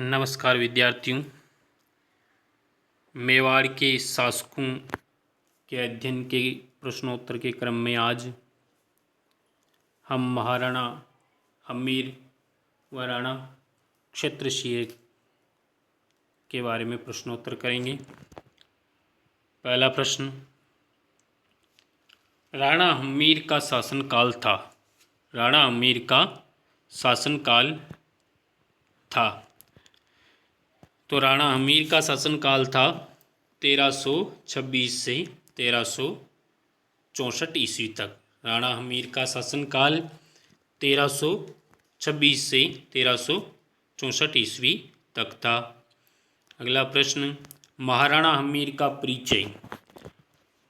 नमस्कार विद्यार्थियों। मेवाड़ के शासकों के अध्ययन के प्रश्नोत्तर के क्रम में आज हम महाराणा हम्मीर व राणा क्षत्रसिंह के बारे में प्रश्नोत्तर करेंगे। पहला प्रश्न, राणा हम्मीर का शासनकाल था। राणा हम्मीर का शासनकाल था। तो राणा हम्मीर का शासनकाल था 1326 से 1364 ईस्वी तक। राणा हम्मीर का शासनकाल 1326 से 1364 ईस्वी तक था। अगला प्रश्न, महाराणा हम्मीर का परिचय।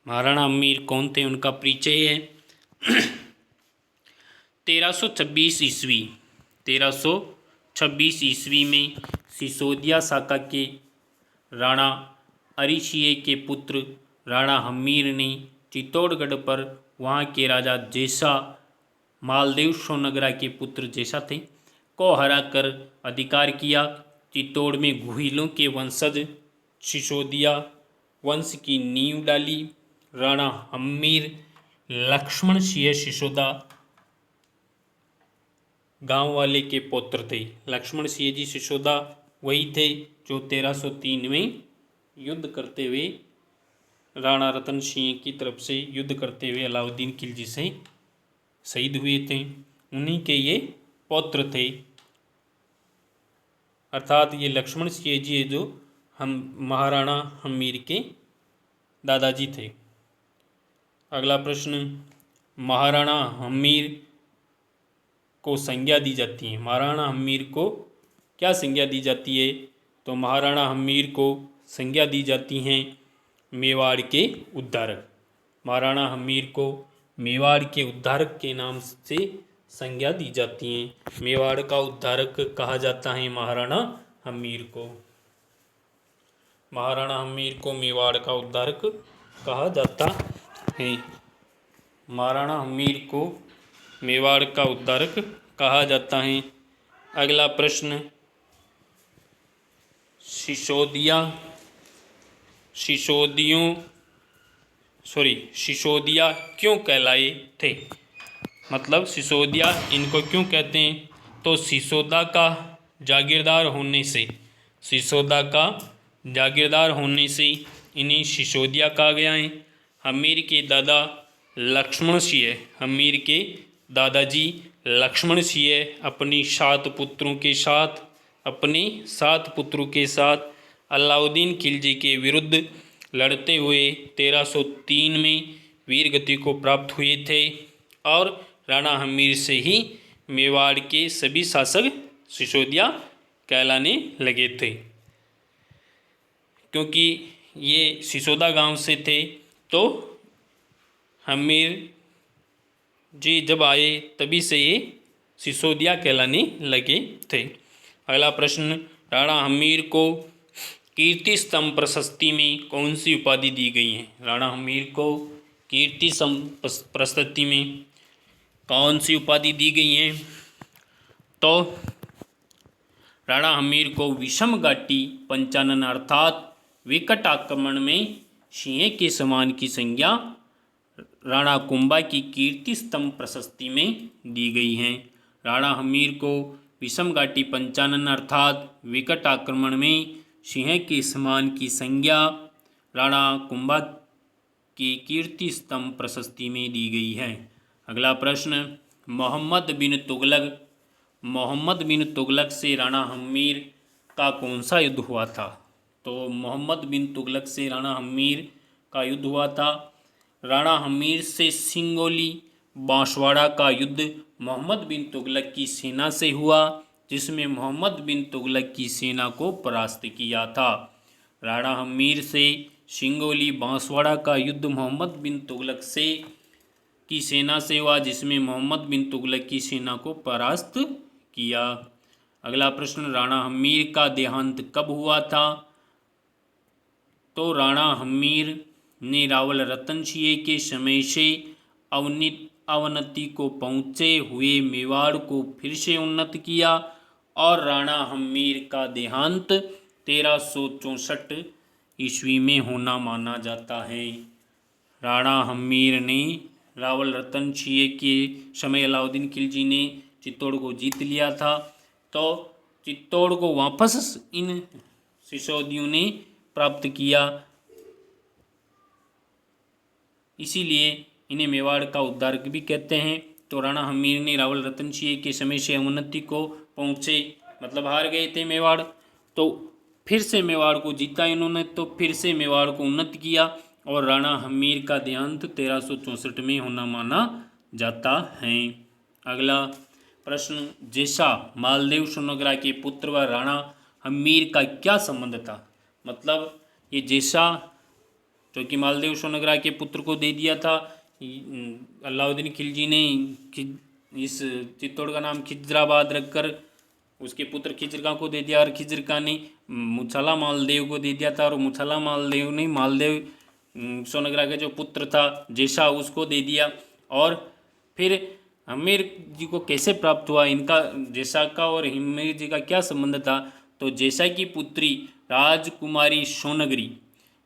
महाराणा हम्मीर कौन थे, उनका परिचय है 1326 ईस्वी में सिसोदिया शाखा के राणा अरिसिंह के पुत्र राणा हम्मीर ने चित्तौड़गढ़ पर वहाँ के राजा जैसा मालदेव सोनगरा के पुत्र जैसा थे को हराकर अधिकार किया। चित्तौड़ में गुहिलों के वंशज सिसोदिया वंश की नींव डाली। राणा हम्मीर लक्ष्मण सिंह सिसोदा गांव वाले के पुत्र थे। लक्ष्मण सिंह जी सिसोदा वही थे जो 1303 में युद्ध करते हुए राणा रतन सिंह की तरफ से युद्ध करते हुए अलाउद्दीन खिलजी से शहीद हुए थे। उन्हीं के ये पौत्र थे, अर्थात ये लक्ष्मण सिंह जी जो हम महाराणा हम्मीर के दादाजी थे। अगला प्रश्न, महाराणा हम्मीर को संज्ञा दी जाती है। महाराणा हम्मीर को क्या संज्ञा दी जाती है? तो महाराणा हम्मीर को संज्ञा दी जाती हैं मेवाड़ के उद्धारक। महाराणा हम्मीर को मेवाड़ के उद्धारक के नाम से संज्ञा दी जाती हैं। मेवाड़ का उद्धारक कहा जाता है महाराणा हम्मीर को। महाराणा हम्मीर को मेवाड़ का उद्धारक कहा जाता है। महाराणा हम्मीर को मेवाड़ का उद्धारक कहा जाता है। अगला प्रश्न, सिसोदिया क्यों कहलाए थे? मतलब सिसोदिया इनको क्यों कहते हैं? तो सिसोदा का जागीरदार होने से इन्हें सिसोदिया कहा गया है। हम्मीर के दादा लक्ष्मण सिंह, हम्मीर के दादाजी लक्ष्मण सिंह अपने 7 पुत्रों के साथ अलाउद्दीन खिलजी के विरुद्ध लड़ते हुए 1303 में वीरगति को प्राप्त हुए थे और राणा हम्मीर से ही मेवाड़ के सभी शासक सिसोदिया कहलाने लगे थे। क्योंकि ये सिसोदा गांव से थे तो हम्मीर जी जब आए तभी से ये सिसोदिया कहलाने लगे थे। अगला प्रश्न, राणा हम्मीर को कीर्ति स्तंभ प्रशस्ति में कौन सी उपाधि दी गई है? राणा हम्मीर को कीर्ति स्तंभ प्रशस्ति में कौन सी उपाधि दी गई है? तो राणा हम्मीर को विषम घाटी पंचानन अर्थात विकट आक्रमण में सिंह के समान की संज्ञा राणा कुंभा की कीर्ति स्तंभ प्रशस्ति में दी गई है। राणा हम्मीर को विषम घाटी पंचानन अर्थात विकट आक्रमण में सिंह के समान की संज्ञा राणा कुंभा की कीर्ति स्तंभ प्रशस्ति में दी गई है। अगला प्रश्न, मोहम्मद बिन तुगलक से राणा हम्मीर का कौन सा युद्ध हुआ था? तो मोहम्मद बिन तुगलक से राणा हम्मीर का युद्ध हुआ था। राणा हम्मीर से सिंगोली बांसवाड़ा का युद्ध मोहम्मद बिन तुगलक की सेना से हुआ, जिसमें मोहम्मद बिन तुगलक की सेना को परास्त किया था। राणा हम्मीर से सिंगोली बांसवाड़ा का युद्ध मोहम्मद बिन तुगलक की सेना से हुआ, जिसमें मोहम्मद बिन तुगलक की सेना को परास्त किया। अगला प्रश्न, राणा हम्मीर का देहांत कब हुआ था? तो राणा हम्मीर ने रावल रतन सिंह के समय से अवनति को पहुँचे हुए मेवाड़ को फिर से उन्नत किया और राणा हम्मीर का देहांत 1364 ईस्वी में होना माना जाता है। राणा हम्मीर ने रावल रतन सिंह के समय अलाउद्दीन खिलजी ने चित्तौड़ को जीत लिया था, तो चित्तौड़ को वापस इन सिसोदियों ने प्राप्त किया, इसीलिए इन्हें मेवाड़ का उद्धारक भी कहते हैं। तो राणा हम्मीर ने रावल रतन सिंह के समय से अवनति को पहुँचे, मतलब हार गए थे मेवाड़, तो फिर से मेवाड़ को जीता इन्होंने, तो फिर से मेवाड़ को उन्नत किया और राणा हम्मीर का देहांत 1364 में होना माना जाता है। अगला प्रश्न, जैसा मालदेव सोनग्रा के पुत्र व राणा हम्मीर का क्या संबंध था? मतलब ये जैसा जो कि मालदेव सोनग्रा के पुत्र को दे दिया था, अलाउद्दीन खिलजी ने इस चित्तौड़ का नाम खिजराबाद रखकर उसके पुत्र खिजरका को दे दिया, और खिजरका ने मुछाला मालदेव को दे दिया था, और मुछाला मालदेव ने मालदेव सोनग्रा का जो पुत्र था जैसा उसको दे दिया। और फिर हम्मीर जी को कैसे प्राप्त हुआ, इनका जैसा का और हम्मीर जी का क्या संबंध था? तो जैसा की पुत्री राजकुमारी सोनगरी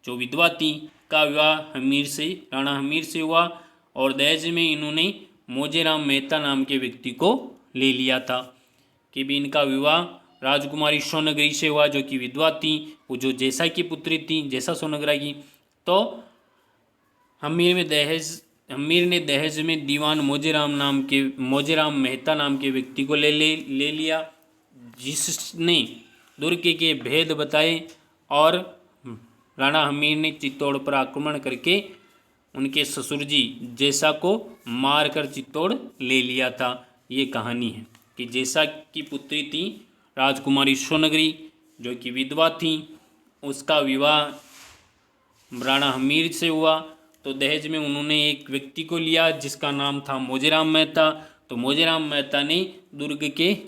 जो विधवा थी का विवाह हम्मीर से, राणा हम्मीर से हुआ, और दहेज में इन्होंने मोजेराम मेहता नाम के व्यक्ति को ले लिया था कि भी इनका विवाह राजकुमारी सोनगरी से हुआ जो कि विधवा थी, वो जो जैसा की पुत्री थी जैसा सोनग्रा की। तो हम्मीर ने दहेज में दीवान मोजेराम मेहता नाम के व्यक्ति को ले लिया, जिसने दुर्ग के भेद बताए, और राणा हम्मीर ने चित्तौड़ पर आक्रमण करके उनके ससुर जी जैसा को मारकर चित्तौड़ ले लिया था। ये कहानी है कि जैसा की पुत्री थी राजकुमारी सोनगरी जो कि विधवा थी, उसका विवाह राणा हम्मीर से हुआ, तो दहेज में उन्होंने एक व्यक्ति को लिया जिसका नाम था मोजेराम मेहता। तो मोजेराम मेहता ने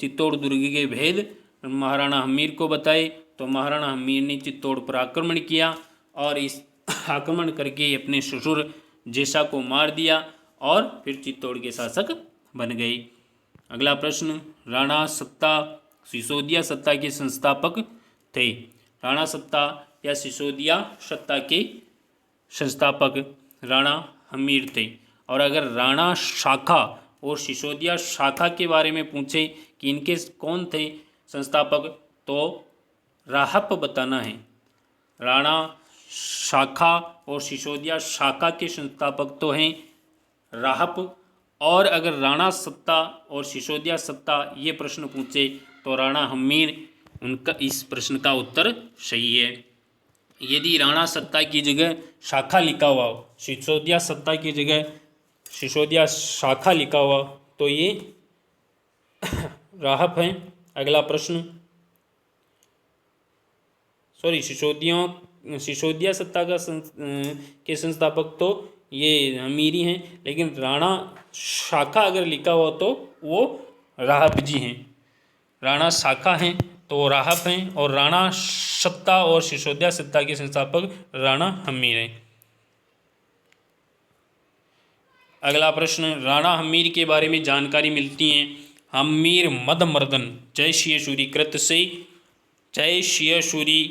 चित्तौड़ दुर्ग के भेद महाराणा हम्मीर को बताए, तो महाराणा हम्मीर ने चित्तौड़ पर आक्रमण किया और इस आक्रमण करके अपने ससुर जैसा को मार दिया और फिर चित्तौड़ के शासक बन गए। अगला प्रश्न, राणा सत्ता सिसोदिया सत्ता के संस्थापक थे। राणा सत्ता या सिसोदिया सत्ता के संस्थापक राणा हम्मीर थे। और अगर राणा शाखा और सिसोदिया शाखा के बारे में पूछे कि इनके कौन थे संस्थापक, तो राहप बताना है। राणा शाखा और सिसोदिया शाखा के संस्थापक तो हैं राहप, और अगर राणा सत्ता और सिसोदिया सत्ता ये प्रश्न पूछे तो राणा हम्मीर उनका इस प्रश्न का उत्तर सही है। यदि राणा सत्ता की जगह शाखा लिखा हुआ हो, सिसोदिया सत्ता की जगह सिसोदिया शाखा लिखा हुआ, तो ये राहप है। अगला प्रश्न, सिसोदिया सत्ता के संस्थापक तो ये हम्मीरी हैं, लेकिन राणा शाखा अगर लिखा हुआ तो वो राहप जी हैं। राणा शाखा हैं तो राहप हैं, और राणा सत्ता और सिसोदिया सत्ता के संस्थापक राणा हम्मीर हैं। अगला प्रश्न, राणा हम्मीर के बारे में जानकारी मिलती है हम्मीर मदमर्दन जय सिंहसूरी कृत से। जय सिंहसूरी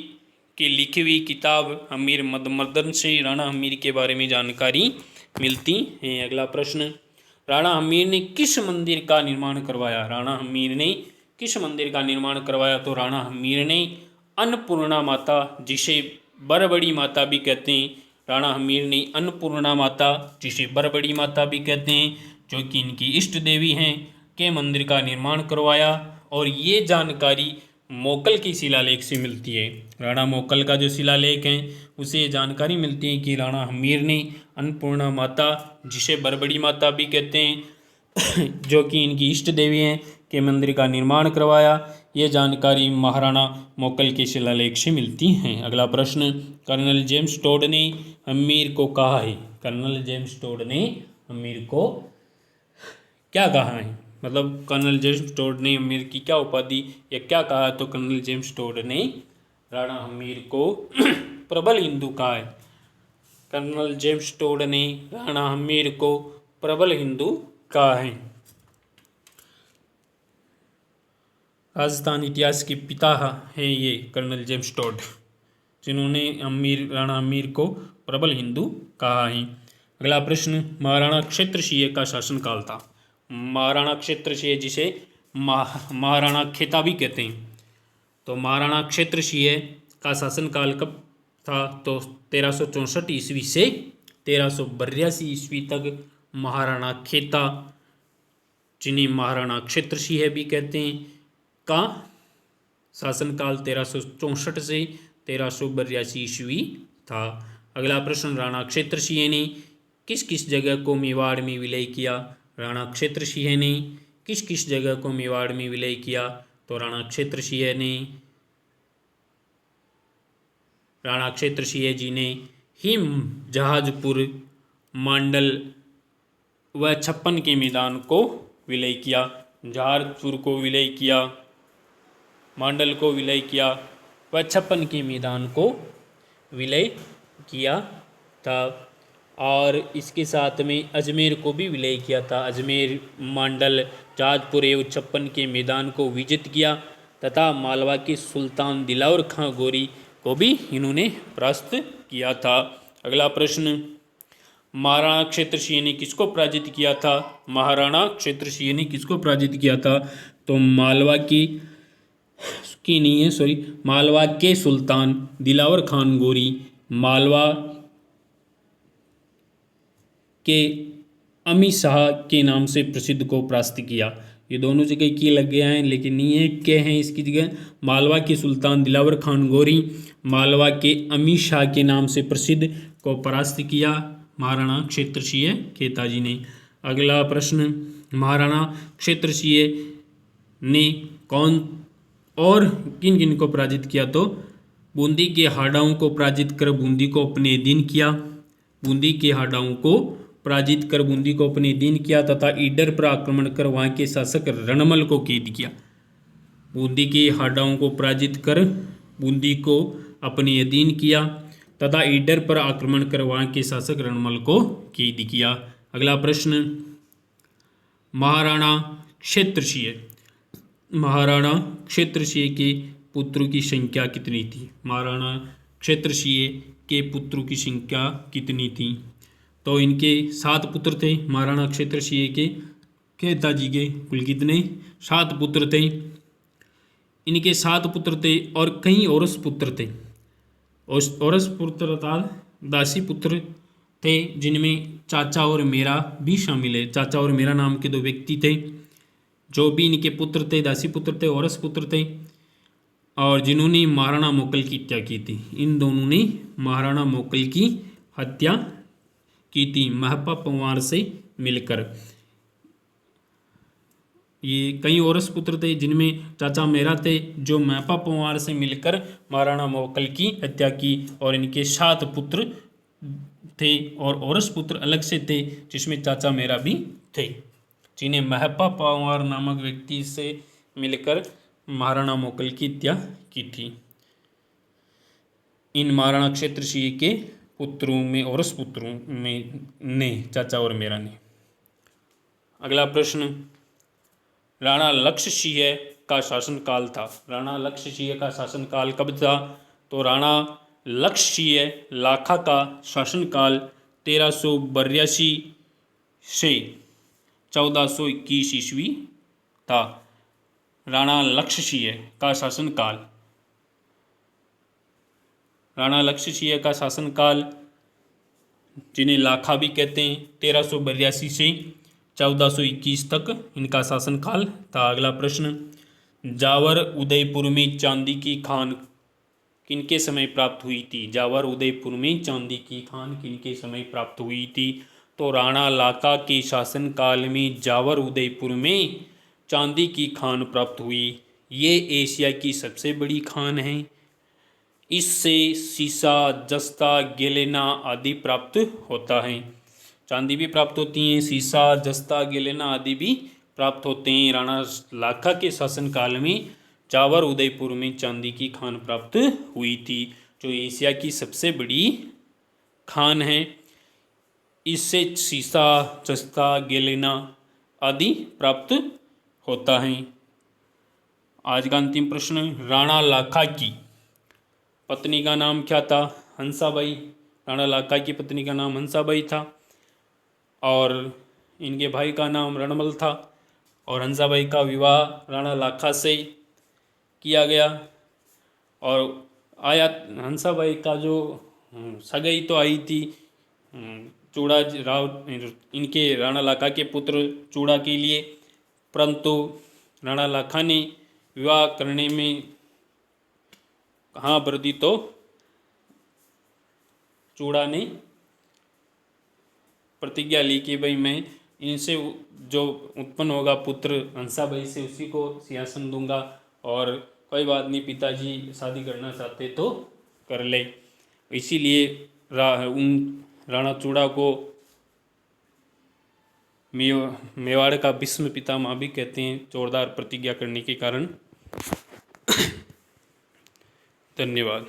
की लिखी हुई किताब हम्मीर मदमर्दन से राणा हम्मीर के बारे में जानकारी मिलती है। अगला प्रश्न, राणा हम्मीर ने किस मंदिर का निर्माण करवाया? राणा हम्मीर ने किस मंदिर का निर्माण करवाया? तो राणा हम्मीर ने अन्नपूर्णा माता, जिसे बरबड़ी माता भी कहते हैं, राणा हम्मीर ने अन्नपूर्णा माता जिसे बरबड़ी माता भी कहते हैं, जो कि इनकी इष्ट देवी हैं, के मंदिर का निर्माण करवाया। और ये जानकारी मोकल की शिलालेख से मिलती है। राणा मोकल का जो शिलालेख है उसे जानकारी मिलती है कि राणा हम्मीर ने अन्नपूर्णा माता, जिसे बरबड़ी माता भी कहते हैं, जो कि इनकी इष्ट देवी हैं, के मंदिर का निर्माण करवाया। ये जानकारी महाराणा मोकल के शिलालेख से मिलती हैं। अगला प्रश्न, कर्नल जेम्स टोड ने हम्मीर को कहा है? कर्नल जेम्स टोड ने हम्मीर को क्या कहा है? मतलब कर्नल जेम्स टोड ने हम्मीर की क्या उपाधि या क्या कहा? तो कर्नल जेम्स टोड ने राणा हम्मीर को प्रबल हिंदू कहा है। कर्नल जेम्स टोड ने राणा हम्मीर को प्रबल हिंदू कहा है। राजस्थान इतिहास के पिता हैं ये कर्नल जेम्स टोड, जिन्होंने राणा अमीर को प्रबल हिंदू कहा है। अगला प्रश्न, महाराणा क्षेत्रसिंह का शासनकाल था। महाराणा क्षेत्रसिंह जिसे महाराणा खेता भी कहते हैं, तो महाराणा क्षेत्रसिंह का शासनकाल कब था? तो 1364 ईस्वी से 1382 ईस्वी तक महाराणा खेता, जिन्हें महाराणा क्षेत्रसिंह भी कहते हैं, का शासनकाल 1364 से 1382 ईस्वी था। अगला प्रश्न, राणा क्षेत्रसिंह ने किस किस जगह को मेवाड़ में विलय किया? राणा क्षेत्रसिंह ने किस किस जगह को मेवाड़ में विलय किया? तो राणा क्षेत्रसिंह जी ने हिम, जहाजपुर, मांडल व छप्पन के मैदान को विलय किया। जहाजपुर को विलय किया, मांडल को विलय किया व छप्पन के मैदान को विलय किया था। और इसके साथ में अजमेर को भी विलय किया था। अजमेर, मांडल, जहाजपुर एवं छप्पन के मैदान को विजित किया तथा मालवा के सुल्तान दिलावर खां गोरी को भी इन्होंने परास्त किया था। अगला प्रश्न, महाराणा क्षेत्रसिंह ने किसको पराजित किया था? महाराणा क्षेत्रसिंह ने किसको पराजित किया था? तो मालवा के सुल्तान दिलावर खान गोरी, मालवा के अमी शाह के नाम से प्रसिद्ध को परास्त किया। ये दोनों जगह की लग गया है, लेकिन ये क्या है इसकी जगह? मालवा के सुल्तान दिलावर खान गोरी, मालवा के अमी शाह के नाम से प्रसिद्ध को परास्त किया महाराणा क्षेत्रसिंह खेता जी ने। अगला प्रश्न, महाराणा क्षेत्रसिंह ने कौन और किन किन को पराजित किया? तो बूंदी के हाडाओं को पराजित कर बूंदी को अपने अधीन किया। बूंदी के हाडाओं को पराजित कर बूंदी को अपने अधीन किया तथा ईडर पर आक्रमण कर वहां के शासक रणमल को कैद किया। बूंदी के हाडाओं को पराजित कर बूंदी को अपने अधीन किया तथा ईडर पर आक्रमण कर वहां के शासक रणमल को कैद किया। अगला प्रश्न, महाराणा क्षेत्रसिंह के पुत्रों की संख्या कितनी थी? महाराणा क्षेत्रसिंह के पुत्रों की संख्या कितनी थी? तो इनके 7 पुत्र थे। महाराणा क्षेत्रसिंह के खेता जी के कुल कितने? 7 पुत्र थे। इनके 7 पुत्र थे और कई औरस पुत्र थे। औरस पुत्र अर्थात दासी पुत्र थे, जिनमें चाचा और मेरा भी शामिल है। चाचा और मेरा नाम के 2 व्यक्ति थे, जो भी इनके पुत्र थे, दासी पुत्र थे, औरस पुत्र थे, और जिन्होंने महाराणा मोकल की हत्या की थी। इन दोनों ने महाराणा मोकल की हत्या की थी महपा पंवार से मिलकर। ये कई औरस पुत्र थे, जिनमें चाचा मेरा थे, जो महपा पंवार से मिलकर महाराणा मोकल की हत्या की, और इनके 7 पुत्र थे और औरस पुत्र अलग से थे, जिसमें चाचा मेरा भी थे, जिन्हें महपा पंवार नामक व्यक्ति से मिलकर महाराणा मोकल की हत्या की थी। इन महाराणा क्षेत्रसिंह के पुत्रों में, औरस पुत्रों में ने चाचा और मेरा ने। अगला प्रश्न, राणा लक्ष्मण का शासनकाल था। राणा लक्ष्मण का शासनकाल कब था? तो राणा लक्ष्मण लाखा का शासनकाल 1382 से 1421 ईस्वी था। राणा लक्ष्मण का शासनकाल, राणा लक्ष्मण का शासनकाल, जिन्हें लाखा भी कहते हैं, 1382 से 1421 तक इनका शासनकाल था। अगला प्रश्न, जावर उदयपुर में चांदी की खान किनके समय प्राप्त हुई थी? जावर उदयपुर में चांदी की खान किनके समय प्राप्त हुई थी? तो राणा लाखा के शासनकाल में जावर उदयपुर में चांदी की खान प्राप्त हुई। ये एशिया की सबसे बड़ी खान है। इससे सीसा, जस्ता, गेलेना आदि प्राप्त होता है। चांदी भी प्राप्त होती है, सीसा, जस्ता, गेलेना आदि भी प्राप्त होते हैं। राणा लाखा के शासनकाल में जावर उदयपुर में चांदी की खान प्राप्त हुई थी, जो एशिया की सबसे बड़ी खान है। इससे सीसा, जस्ता, गेलेना आदि प्राप्त होता है। आज का अंतिम प्रश्न, राणा लाखा की पत्नी का नाम क्या था? हंसाबाई। राणा लाखा की पत्नी का नाम हंसाबाई था और इनके भाई का नाम रणमल था और हंसाबाई का विवाह राणा लाखा से किया गया। और आया हंसाबाई का जो सगाई तो आई थी चूड़ा राव इनके राणा लाखा के पुत्र चूड़ा के लिए, परंतु राणा लाखा ने विवाह करने में हाँ भर दी तो चूड़ा ने प्रतिज्ञा ली कि भाई मैं इनसे जो उत्पन्न होगा पुत्र हंसाबाई से उसी को सिंहासन दूंगा और कोई बात नहीं पिताजी शादी करना चाहते तो कर ले। इसीलिए उन राणा चूड़ा को मेवाड़ का भीष्म पितामह भी कहते हैं, जोरदार प्रतिज्ञा करने के कारण। धन्यवाद।